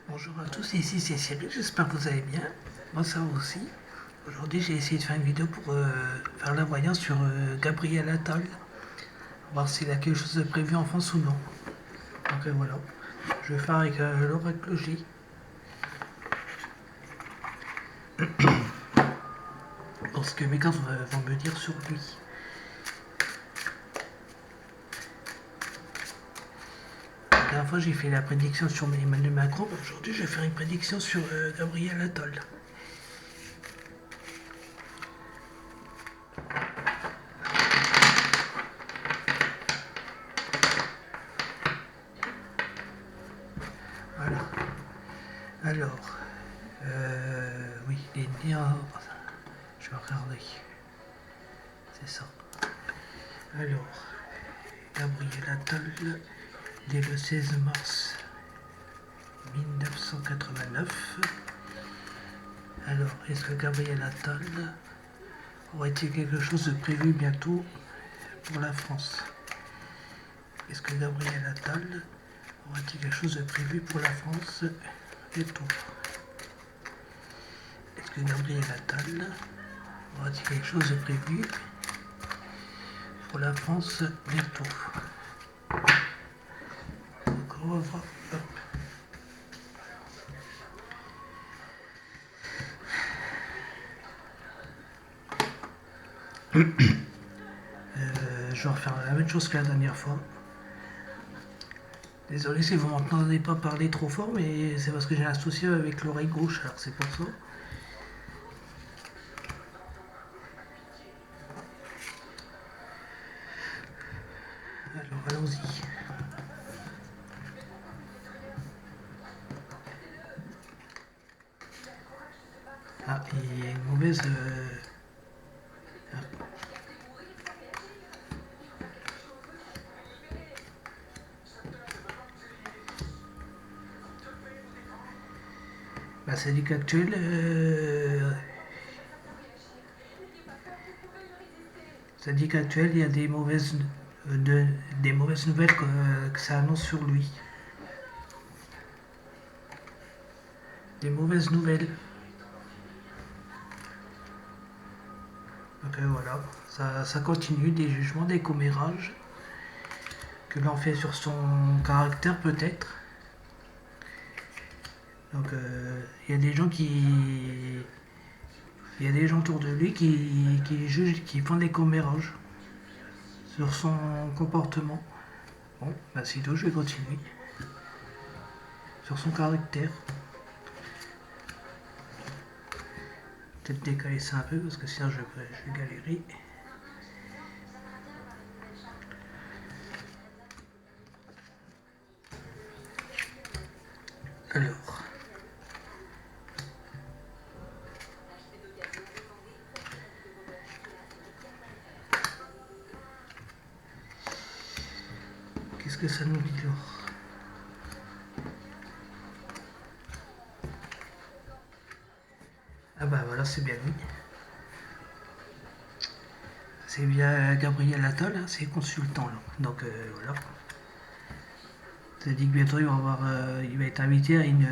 Bonjour à tous, ici c'est Cyril, j'espère que vous allez bien. Moi ça va aussi. Aujourd'hui j'ai essayé de faire une vidéo pour faire la voyance sur Gabriel Attal, voir s'il a quelque chose de prévu en France ou non. Donc voilà, je vais faire avec l'oracle J. Pour ce que mes cartes vont me dire sur lui. La dernière fois j'ai fait la prédiction sur Emmanuel Macron, aujourd'hui je vais faire une prédiction sur Gabriel Attal. Voilà. Alors, oui, les liens. Je vais regarder. C'est ça. Alors, Gabriel Attal, dès le 16 mars 1989. Alors, est-ce que Gabriel Attal aurait-il quelque chose de prévu bientôt pour la France? Est-ce que Gabriel Attal aurait-il quelque chose de prévu pour la France bientôt? Est-ce que Gabriel Attal aurait-il quelque chose de prévu pour la France bientôt? Donc on va voir. Je vais refaire la même chose que la dernière fois. Désolé si vous m'entendez pas parler trop fort, mais c'est parce que j'ai un souci avec l'oreille gauche, alors c'est pour ça. Alors allons-y. Ah, il y a une mauvaise. Ah. La syndic actuelle. Syndic actuel, il y a des mauvaises nouvelles que ça annonce sur lui. Des mauvaises nouvelles. Donc voilà, ça continue, des jugements, des commérages que l'on fait sur son caractère peut-être. Donc il y a des gens qui. Il y a des gens autour de lui qui jugent, qui font des commérages sur son comportement. Bon, bah c'est tout, je vais continuer. Sur son caractère. Peut-être décaler ça un peu parce que sinon je vais galérer. Alors. Qu'est-ce que ça nous dit là? Ah bah voilà, c'est bien lui. C'est bien Gabriel Attal, hein, c'est consultant là. Donc voilà. Ça dit que bientôt il va être invité à une.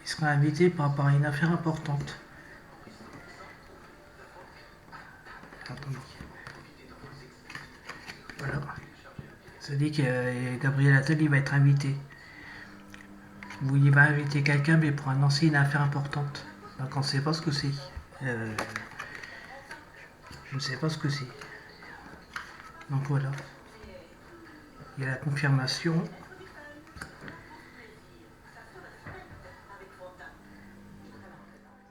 Il sera invité par rapport à une affaire importante. Attendez. Voilà. Ça dit que Gabriel Attal il va être invité. Ou il va inviter quelqu'un mais pour annoncer une affaire importante. Donc on ne sait pas ce que c'est. Euh, je ne sais pas ce que c'est. Donc voilà. Il y a la confirmation.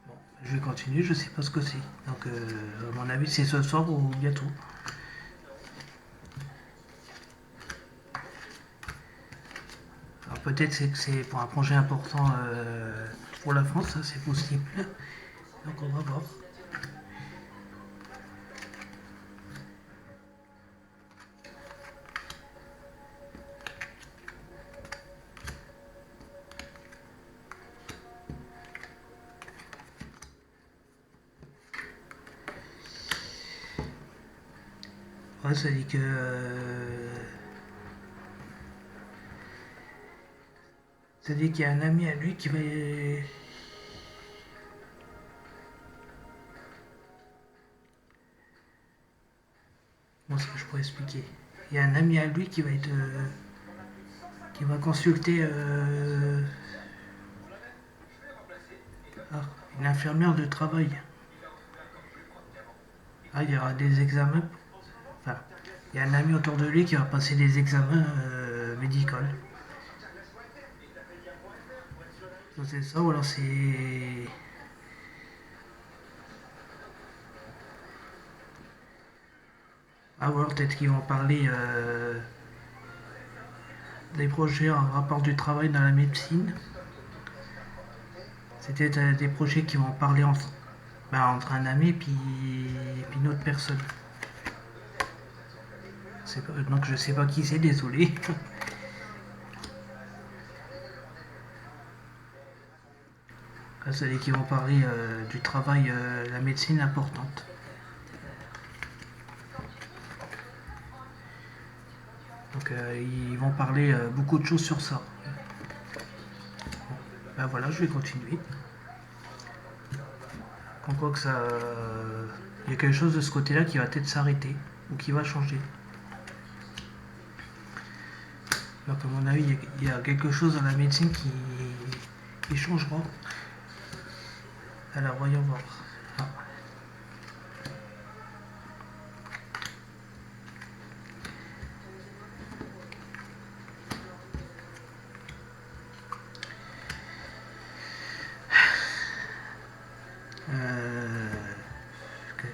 Bon, je vais continuer, je ne sais pas ce que c'est. Donc à mon avis c'est ce soir ou bientôt. Alors peut-être que c'est pour un projet important pour la France, ça c'est possible. Donc on va voir. Ouais, ça dit que C'est-à-dire qu'il y a un ami à lui qui va... Comment est-ce que je pourrais expliquer? Il y a un ami à lui qui va être... qui va consulter une infirmière de travail. Ah, il y aura des examens. Enfin, il y a un ami autour de lui qui va passer des examens médicaux. C'est ça, ou alors c'est... Ah, ou alors peut-être qu'ils vont parler des projets en rapport du travail dans la médecine. C'était des projets qui vont parler entre un ami puis une autre personne. Donc je sais pas qui c'est, désolé. C'est qui vont parler du travail, la médecine importante. Donc ils vont parler beaucoup de choses sur ça. Bon, ben voilà, je vais continuer. On voit que ça, il y a quelque chose de ce côté-là qui va peut-être s'arrêter ou qui va changer. Donc à mon avis, il y a quelque chose dans la médecine qui changera. Alors voyons voir. Ah.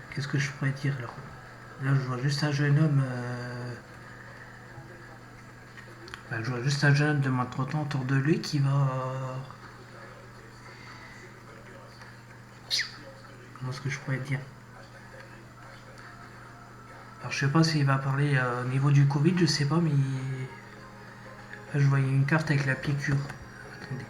Qu'est-ce que je pourrais dire alors? Là, je vois juste un jeune homme. Je vois juste un jeune homme de moins de 30 ans autour de lui qui va. Comment est-ce que je pourrais dire? Alors, je sais pas s'il va parler au niveau du Covid, je sais pas, mais. Là, je voyais une carte avec la piqûre. Attendez.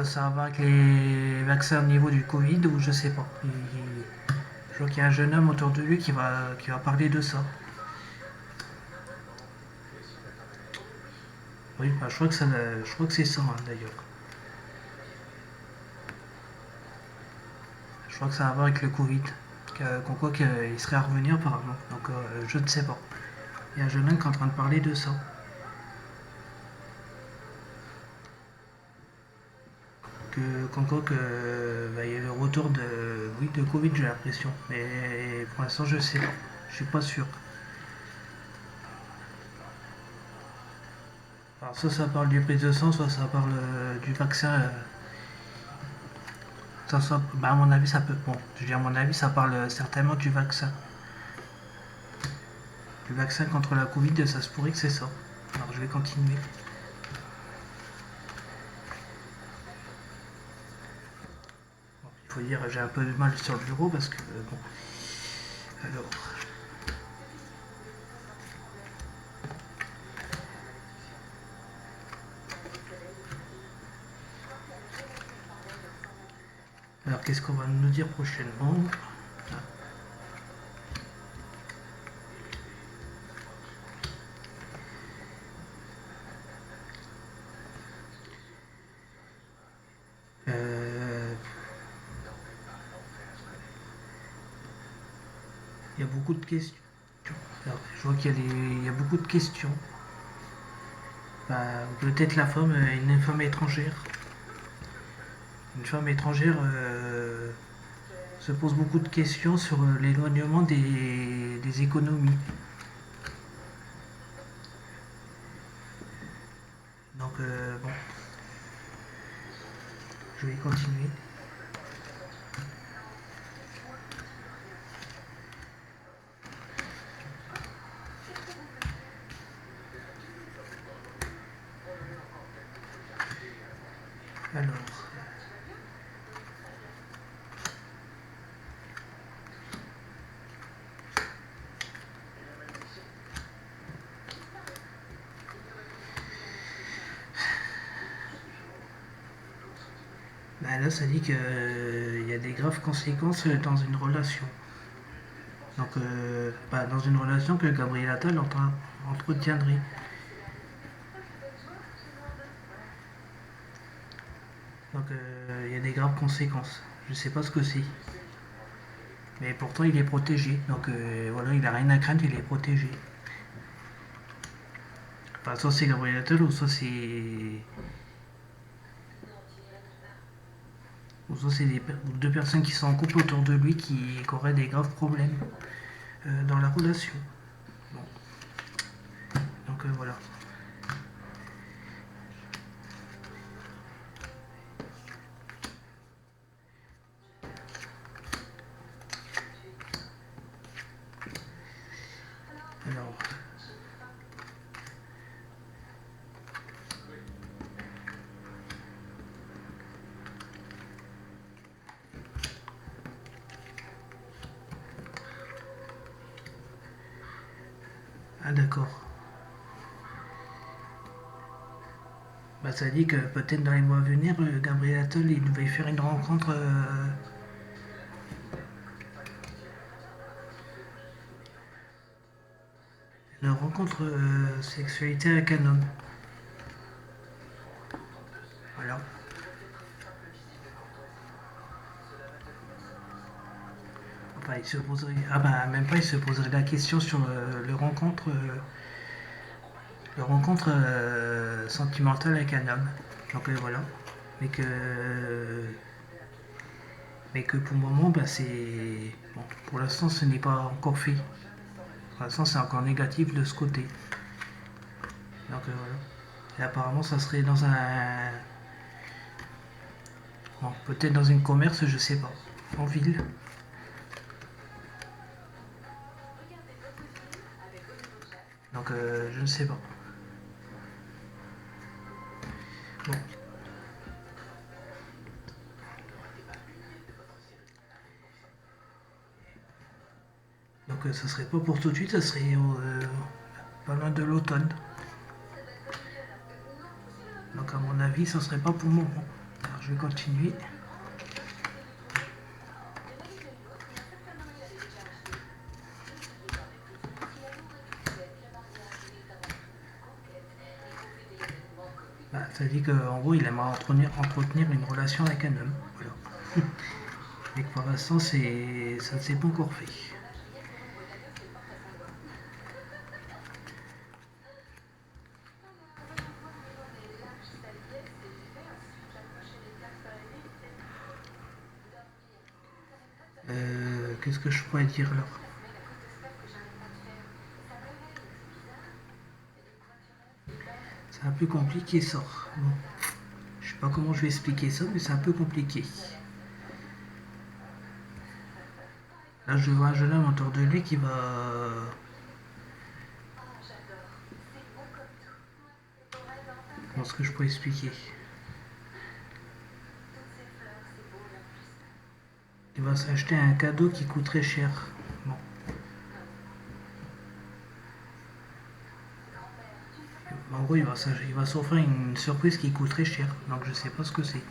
Ça va avec les vaccins au niveau du Covid ou je sais pas. Je vois qu'il y a un jeune homme autour de lui qui va parler de ça. Oui, bah, je crois que c'est ça hein, d'ailleurs. Je crois que ça a à voir avec le Covid. Qu'on croit qu'il serait à revenir apparemment. Donc je ne sais pas. Il y a un jeune homme qui est en train de parler de ça. Qu'on croit que bah, il y a le retour de Covid, j'ai l'impression. Mais pour l'instant, je sais pas. Je suis pas sûr. Alors soit ça parle du prise de sang, soit ça parle du vaccin. Bah, à mon avis, ça peut. Bon, je dis à mon avis, ça parle certainement du vaccin. Du vaccin contre la Covid, ça se pourrait que c'est ça. Alors je vais continuer. Bon, il faut dire, j'ai un peu de mal sur le bureau parce que bon. Alors. Alors qu'est-ce qu'on va nous dire prochainement? Il y a beaucoup de questions. Alors, je vois qu'il y a beaucoup de questions. Bah, peut-être une femme étrangère. Une femme étrangère se pose beaucoup de questions sur l'éloignement des économies. Donc, bon, je vais continuer. Alors, bah là, ça dit qu'il y a des graves conséquences dans une relation. Donc, dans une relation que Gabriel Attal entretiendrait. Donc, il y a des graves conséquences. Je sais pas ce que c'est. Mais pourtant, il est protégé. Donc, voilà, il a rien à craindre, il est protégé. Enfin, soit c'est Gabriel Attal ou soit c'est. Ou soit c'est deux personnes qui sont en couple autour de lui qui auraient des graves problèmes dans la relation. Bon. Donc, voilà. Alors. Ah, d'accord. Ça dit que peut-être dans les mois à venir, Gabriel Attal il devait faire une rencontre. Une rencontre sexualité avec un homme. Voilà. Enfin, il se poserait. Ah même pas, il se poserait la question sur le rencontre sentimentale avec un homme. Donc voilà. Mais que. Mais que pour le moment, c'est. Bon, pour l'instant, ce n'est pas encore fait. Pour l'instant, c'est encore négatif de ce côté. Donc voilà. Et apparemment, ça serait dans un. Bon, peut-être dans une commerce, je sais pas. En ville. Donc je ne sais pas. Bon. Donc ça serait pas pour tout de suite, ça serait pas loin de l'automne. Donc à mon avis, ça serait pas pour le moment. Alors je vais continuer. Ça dit qu'en gros, il aimerait entretenir une relation avec un homme. Voilà. Et que pour l'instant, ça ne s'est pas encore fait. Qu'est-ce que je pourrais dire là? C'est un peu compliqué ça. Bon. Je sais pas comment je vais expliquer ça, mais c'est un peu compliqué. Là, je vois un jeune homme autour de lui qui va. Comment est-ce que je pourrais expliquer? Il va s'acheter un cadeau qui coûte très cher. Bon. En gros, il va s'offrir une surprise qui coûte très cher. Donc, je sais pas ce que c'est.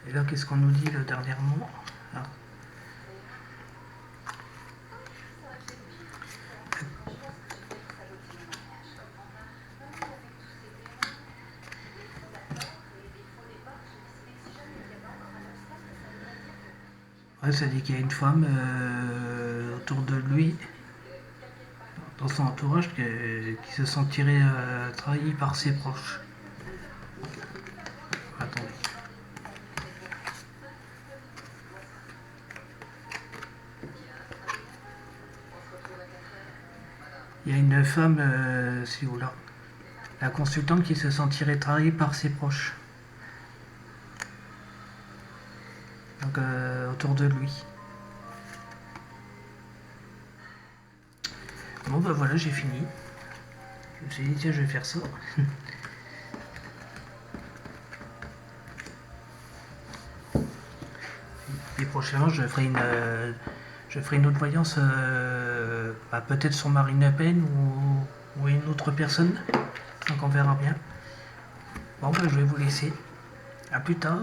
Et là, qu'est-ce qu'on nous dit là, dernièrement? Ah. Ouais, ça dit qu'il y a une femme autour de lui, dans son entourage, qui se sentirait trahie par ses proches. Attendez. Il y a une femme, c'est où là? La consultante qui se sentirait trahie par ses proches. Donc autour de lui. Bon voilà, j'ai fini. Je me suis dit tiens, je vais faire ça. Et prochainement, je ferai une autre voyance, peut-être sur Marine Le Pen ou une autre personne. Donc on verra bien. Bon, je vais vous laisser. A plus tard.